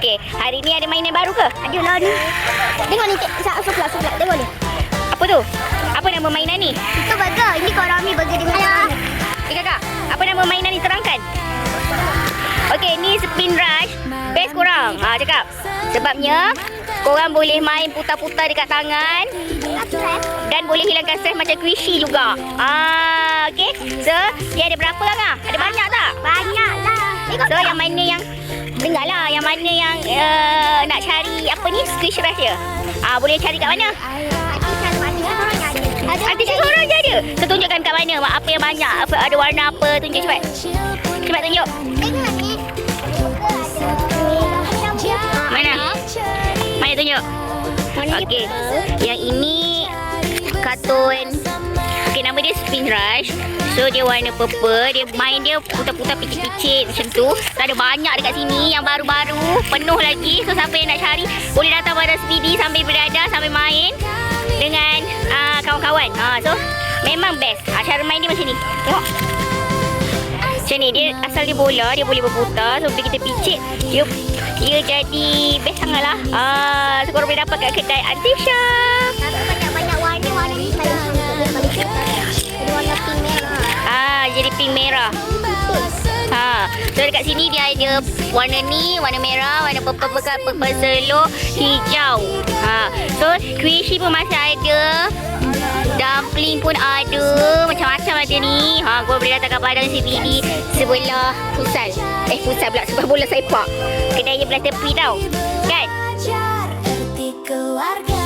Okey, hari ni ada mainan baru ke? Adalah ni. Tengok ni, sebelah. Tengok ni. Apa tu? Apa nama mainan ni? Itu burger. Ini kau Rami burger dia macam ni. Kakak, apa nama mainan ni? Terangkan. Okey, ni spin rush. Best korang. Cakap. Sebabnya, korang boleh main putar-putar dekat tangan. Dan boleh hilangkan stres macam squishy juga. Okey. So, dia ada berapa lah? Ada banyak tak? Banyak lah. So, yang mana yang... Dengarlah, yang mana yang nak cari apa ni? Squish rush dia. Boleh cari kat mana? Ada seorang je ada. So, tunjukkan kat mana. Apa yang banyak. Ada warna apa. Tunjuk cepat. Cepat tunjuk. Tengok ni. Mana? Mana tunjuk? Okey. Yang ini kartun. Okey, nama dia Spin Rush. So dia warna purple. Dia main dia putar-putar picit-picit macam tu. So, ada banyak dekat sini yang baru-baru, penuh lagi. So siapa yang nak cari boleh datang pada Speedy sambil berada, sambil main dengan kawan-kawan. So memang best. Cara main dia macam ni. Tengok. Macam ni, dia asal dia bola, dia boleh berputar. So bila kita picit, dia jadi best sangat lah. So korang boleh dapat kat kedai Antisha. Banyak-banyak warna ni saya suka. Ada warna pink merah. Jadi pink merah. So dekat sini dia ada warna ni, warna merah, warna purple slow, hijau. So squishy pun masih ada. Dumpling pun ada. Macam-macam ada ni. Korang boleh datang kat Padang CBD sebelah futsal. Futsal pula, sebelah bola sepak. Kedai dia belah tepi tau. Kan? Erti keluarga.